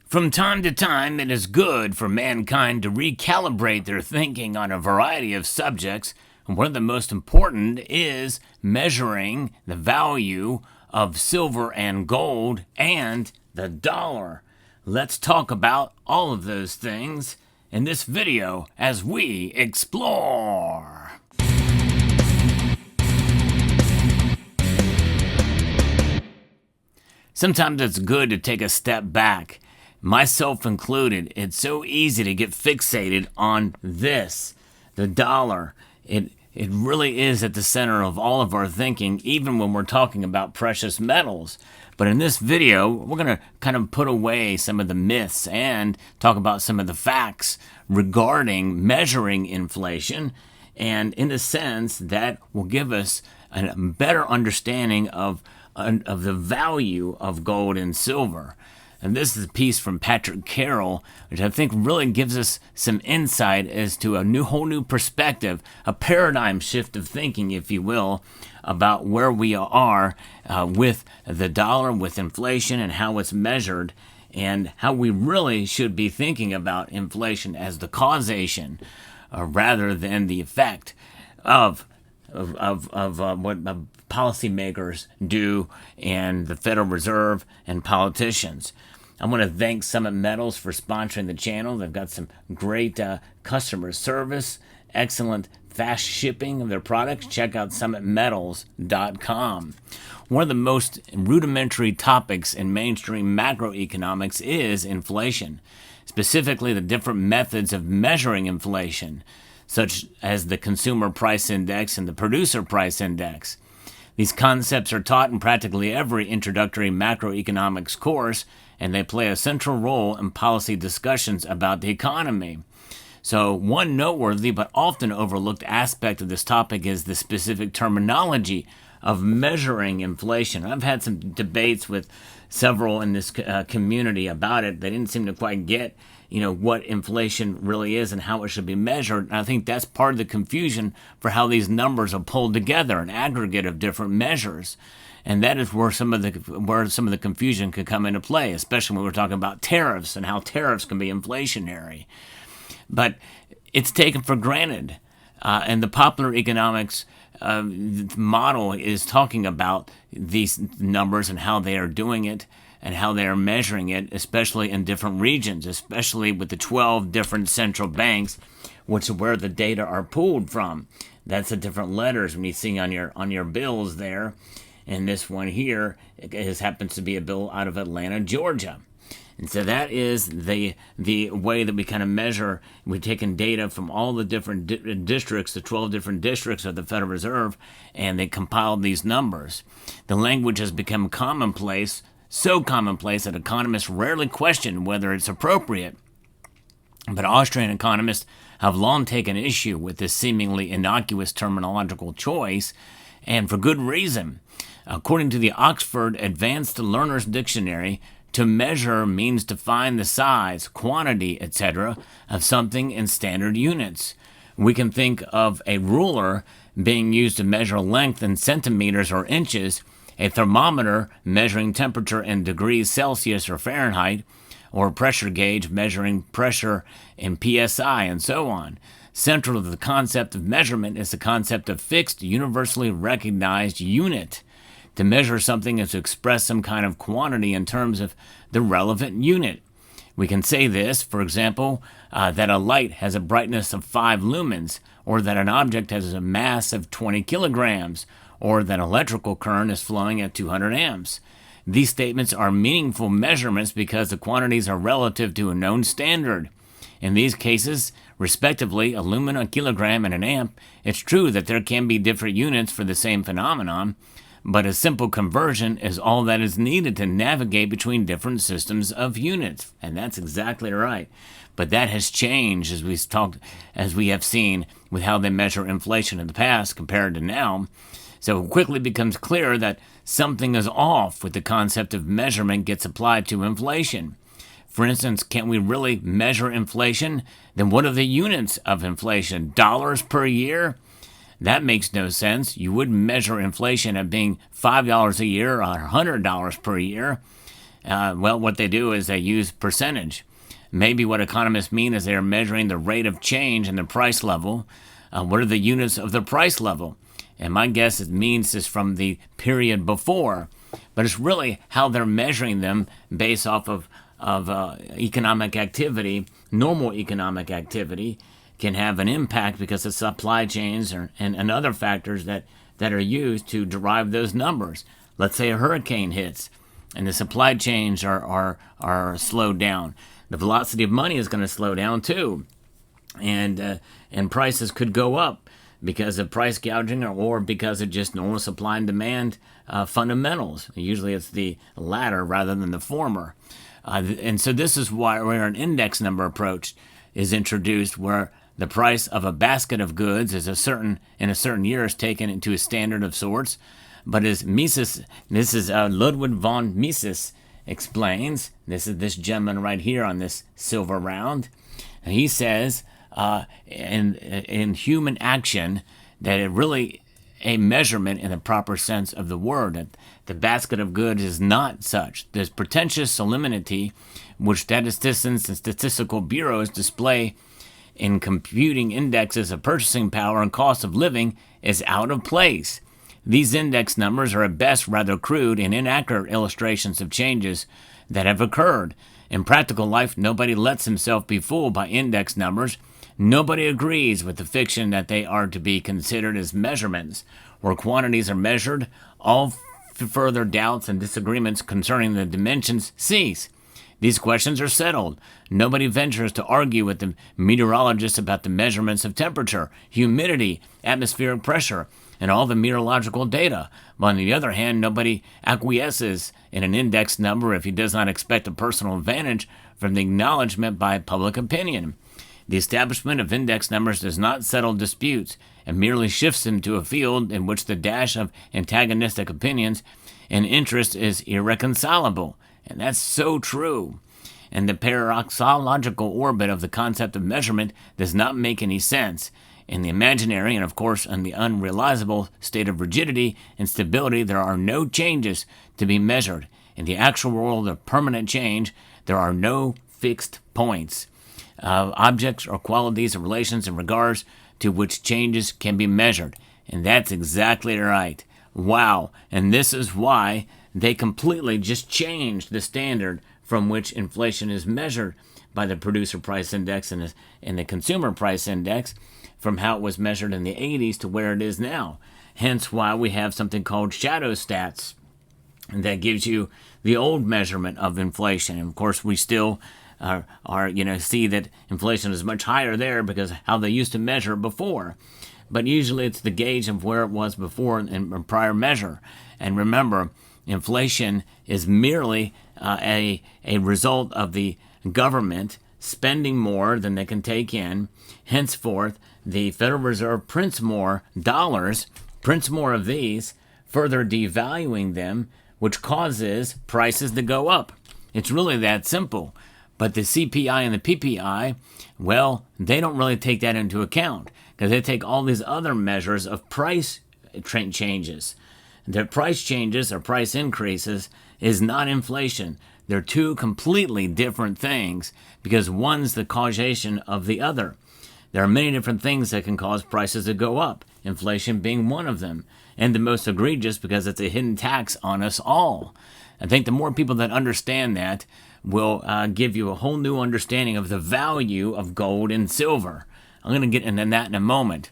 From time to time, it is good for mankind to recalibrate their thinking on a variety of subjects, and one of the most important is measuring the value of silver and gold and the dollar. Let's talk about all of those things in this video as we explore. Sometimes it's good to take a step back, myself included. It's so easy to get fixated on this, the dollar. It really is at the center of all of our thinking, even when we're talking about precious metals. But in this video, we're going to kind of put away some of the myths and talk about some of the facts regarding measuring inflation, and in a sense that will give us a better understanding of the value of gold and silver. And this is a piece from Patrick Carroll, which I think really gives us some insight as to a whole new perspective, a paradigm shift of thinking, if you will, about where we are with the dollar, with inflation, and how it's measured, and how we really should be thinking about inflation as the causation rather than the effect of what policymakers do, and the Federal Reserve and politicians. I want to thank Summit Metals for sponsoring the channel. They've got some great customer service, excellent fast shipping of their products. Check out summitmetals.com. One of the most rudimentary topics in mainstream macroeconomics is inflation, specifically the different methods of measuring inflation, such as the consumer price index and the producer price index. These concepts are taught in practically every introductory macroeconomics course, and they play a central role in policy discussions about the economy. So one noteworthy but often overlooked aspect of this topic is the specific terminology of measuring inflation. I've had some debates with several in this community about it. They didn't seem to quite get what inflation really is and how it should be measured. And I think that's part of the confusion for how these numbers are pulled together, an aggregate of different measures. And that is where some of the confusion could come into play, especially when we're talking about tariffs and how tariffs can be inflationary. But it's taken for granted. And the popular economics model is talking about these numbers and how they are doing it, and how they are measuring it, especially in different regions, especially with the 12 different central banks, which is where the data are pulled from. That's the different letters when you see on your bills there. And this one here happens to be a bill out of Atlanta, Georgia. And so that is the way that we kind of measure. We've taken data from all the different districts, the 12 different districts of the Federal Reserve, and they compiled these numbers. The language has become commonplace, so commonplace that economists rarely question whether it's appropriate. But Austrian economists have long taken issue with this seemingly innocuous terminological choice, and for good reason. According to the Oxford Advanced Learner's Dictionary, to measure means to find the size, quantity, etc. of something in standard units. We can think of a ruler being used to measure length in centimeters or inches, a thermometer measuring temperature in degrees Celsius or Fahrenheit, or a pressure gauge measuring pressure in PSI, and so on. Central to the concept of measurement is the concept of fixed, universally recognized unit. To measure something is to express some kind of quantity in terms of the relevant unit. We can say this, for example, that a light has a brightness of 5 lumens, or that an object has a mass of 20 kilograms, or that electrical current is flowing at 200 amps. These statements are meaningful measurements because the quantities are relative to a known standard. In these cases, respectively, a lumen, a kilogram, and an amp, it's true that there can be different units for the same phenomenon, but a simple conversion is all that is needed to navigate between different systems of units. And that's exactly right. But that has changed as we have seen with how they measure inflation in the past compared to now. So it quickly becomes clear that something is off with the concept of measurement gets applied to inflation. For instance, can't we really measure inflation? Then what are the units of inflation? Dollars per year? That makes no sense. You wouldn't measure inflation at being $5 a year or $100 per year. Well, what they do is they use percentage. Maybe what economists mean is they are measuring the rate of change in the price level. What are the units of the price level? And my guess it means this from the period before, but it's really how they're measuring them based off of economic activity. Normal economic activity can have an impact because of supply chains and other factors that are used to derive those numbers. Let's say a hurricane hits and the supply chains are slowed down. The velocity of money is going to slow down too, and prices could go up because of price gouging or because of just normal supply and demand fundamentals. Usually it's the latter rather than the former. And so this is where an index number approach is introduced, where the price of a basket of goods in a certain year is taken into a standard of sorts. But as Mises, this is Ludwig von Mises explains, this is this gentleman right here on this silver round, and he says in human action that it really a measurement in the proper sense of the word. That the basket of goods is not such. This pretentious solemnity which statisticians and statistical bureaus display in computing indexes of purchasing power and cost of living is out of place. These index numbers are at best rather crude and inaccurate illustrations of changes that have occurred. In practical life, nobody lets himself be fooled by index numbers. Nobody agrees with the fiction that they are to be considered as measurements. Where quantities are measured, all further doubts and disagreements concerning the dimensions cease. These questions are settled. Nobody ventures to argue with the meteorologists about the measurements of temperature, humidity, atmospheric pressure, and all the meteorological data. But on the other hand, nobody acquiesces in an index number if he does not expect a personal advantage from the acknowledgement by public opinion. The establishment of index numbers does not settle disputes and merely shifts them to a field in which the dash of antagonistic opinions and interest is irreconcilable. And that's so true. And the paradoxological orbit of the concept of measurement does not make any sense. In the imaginary and, of course, in the unrealizable state of rigidity and stability, there are no changes to be measured. In the actual world of permanent change, there are no fixed points, objects or qualities or relations in regards to which changes can be measured. And that's exactly right. Wow. And this is why they completely just changed the standard from which inflation is measured by the producer price index and the consumer price index, from how it was measured in the 80s to where it is now. Hence why we have something called shadow stats that gives you the old measurement of inflation. And of course, we still see that inflation is much higher there because of how they used to measure it before. But usually it's the gauge of where it was before in prior measure. And remember, inflation is merely a result of the government spending more than they can take in. Henceforth, the Federal Reserve prints more dollars, prints more of these, further devaluing them, which causes prices to go up. It's really that simple. But the CPI and the PPI, well, they don't really take that into account because they take all these other measures of price changes. Their price changes or price increases is not inflation. They're two completely different things because one's the causation of the other. There are many different things that can cause prices to go up, inflation being one of them, and the most egregious because it's a hidden tax on us all. I think the more people that understand that will give you a whole new understanding of the value of gold and silver. I'm going to get into that in a moment.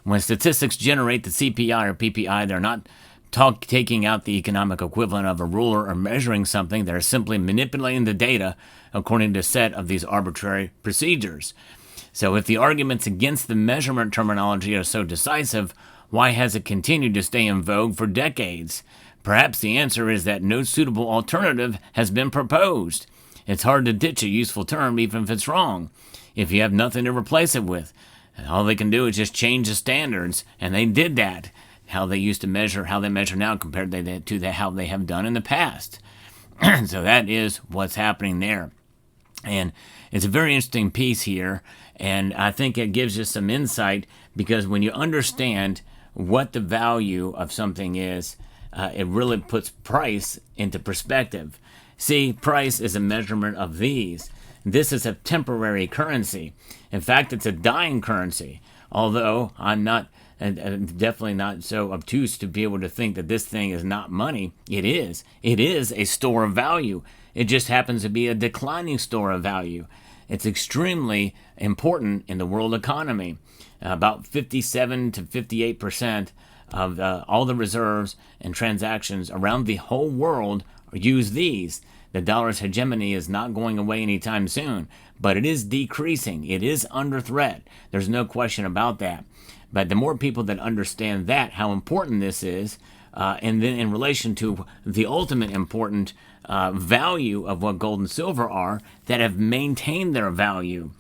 When statistics generate the CPI or PPI, they're not taking out the economic equivalent of a ruler or measuring something. They're simply manipulating the data according to a set of these arbitrary procedures. So if the arguments against the measurement terminology are so decisive, why has it continued to stay in vogue for decades? Perhaps the answer is that no suitable alternative has been proposed. It's hard to ditch a useful term even if it's wrong, if you have nothing to replace it with. All they can do is just change the standards, and they did that. How they used to measure, how they measure now compared to how they have done in the past. So that is what's happening there. And it's a very interesting piece here, and I think it gives you some insight because when you understand what the value of something is, it really puts price into perspective. See, price is a measurement of these. This is a temporary currency. In fact, it's a dying currency. Although I'm not, definitely not so obtuse to be able to think that this thing is not money. It is. It is a store of value. It just happens to be a declining store of value. It's extremely important in the world economy. About 57 to 58% of all the reserves and transactions around the whole world use these. The dollar's hegemony is not going away anytime soon, but it is decreasing. It is under threat. There's no question about that. But the more people that understand that, how important this is, and then in relation to the ultimate important value of what gold and silver are, that have maintained their value.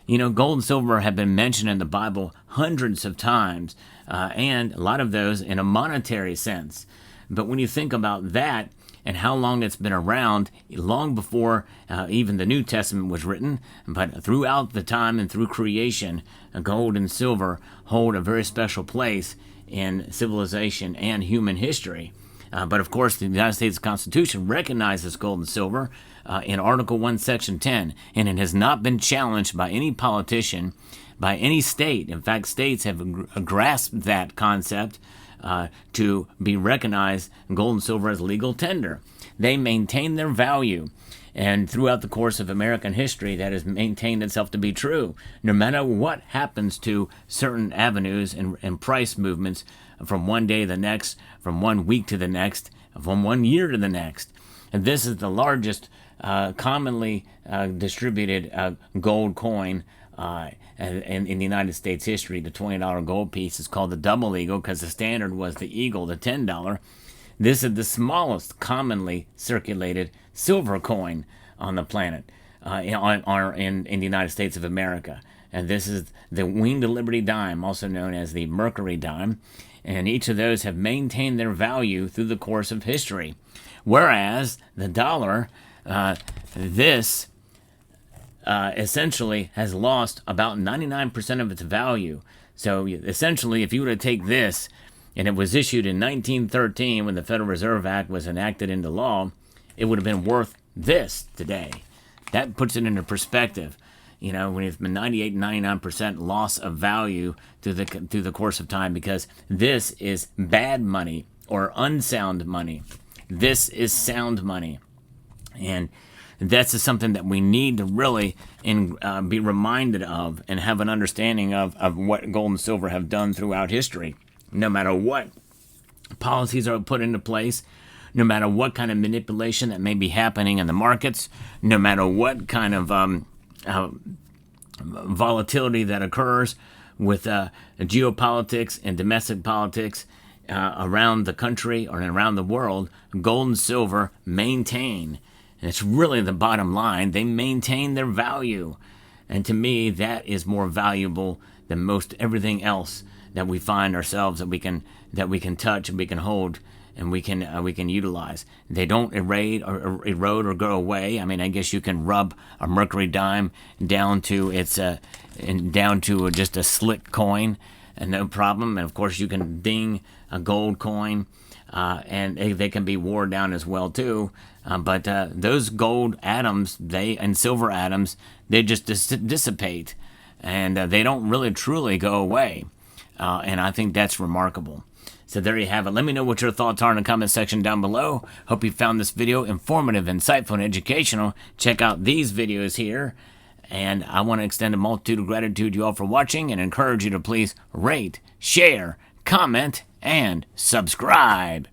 You know, gold and silver have been mentioned in the Bible hundreds of times, and a lot of those in a monetary sense. But when you think about that and how long it's been around, long before even the New Testament was written, but throughout the time and through creation, gold and silver hold a very special place in civilization and human history. But of course, the United States Constitution recognizes gold and silver in Article 1, Section 10, and it has not been challenged by any politician, by any state. In fact, states have grasped that concept to be recognized gold and silver as legal tender. They maintain their value. And throughout the course of American history, that has maintained itself to be true. No matter what happens to certain avenues and price movements from one day to the next, from 1 week to the next, from 1 year to the next. And this is the largest commonly distributed gold coin in the United States history. The $20 gold piece is called the double eagle because the standard was the eagle, the $10. This is the smallest commonly circulated silver coin on the planet in the United States of America. And this is the Winged Liberty dime, also known as the Mercury dime. And each of those have maintained their value through the course of history. Whereas the dollar, this essentially has lost about 99% of its value. So essentially, if you were to take this, and it was issued in 1913 when the Federal Reserve Act was enacted into law, it would have been worth this today. That puts it into perspective. You know, when it's been 98, 99% loss of value through the course of time, because this is bad money or unsound money. This is sound money. And that's something that we need to really be reminded of and have an understanding of what gold and silver have done throughout history. No matter what policies are put into place, no matter what kind of manipulation that may be happening in the markets, no matter what kind of volatility that occurs with geopolitics and domestic politics around the country or around the world, gold and silver maintain. And it's really the bottom line. They maintain their value. And to me, that is more valuable than most everything else that we find ourselves that we can touch and we can hold and we can utilize. They don't erode or go away. I mean, I guess you can rub a Mercury dime down to just a slick coin, and no problem. And of course, you can ding a gold coin, and they can be wore down as well too. But those gold atoms, and silver atoms, they just dissipate, and they don't really truly go away. And I think that's remarkable. So there you have it. Let me know what your thoughts are in the comment section down below. Hope you found this video informative, insightful, and educational. Check out these videos here. And I want to extend a multitude of gratitude to you all for watching and encourage you to please rate, share, comment, and subscribe.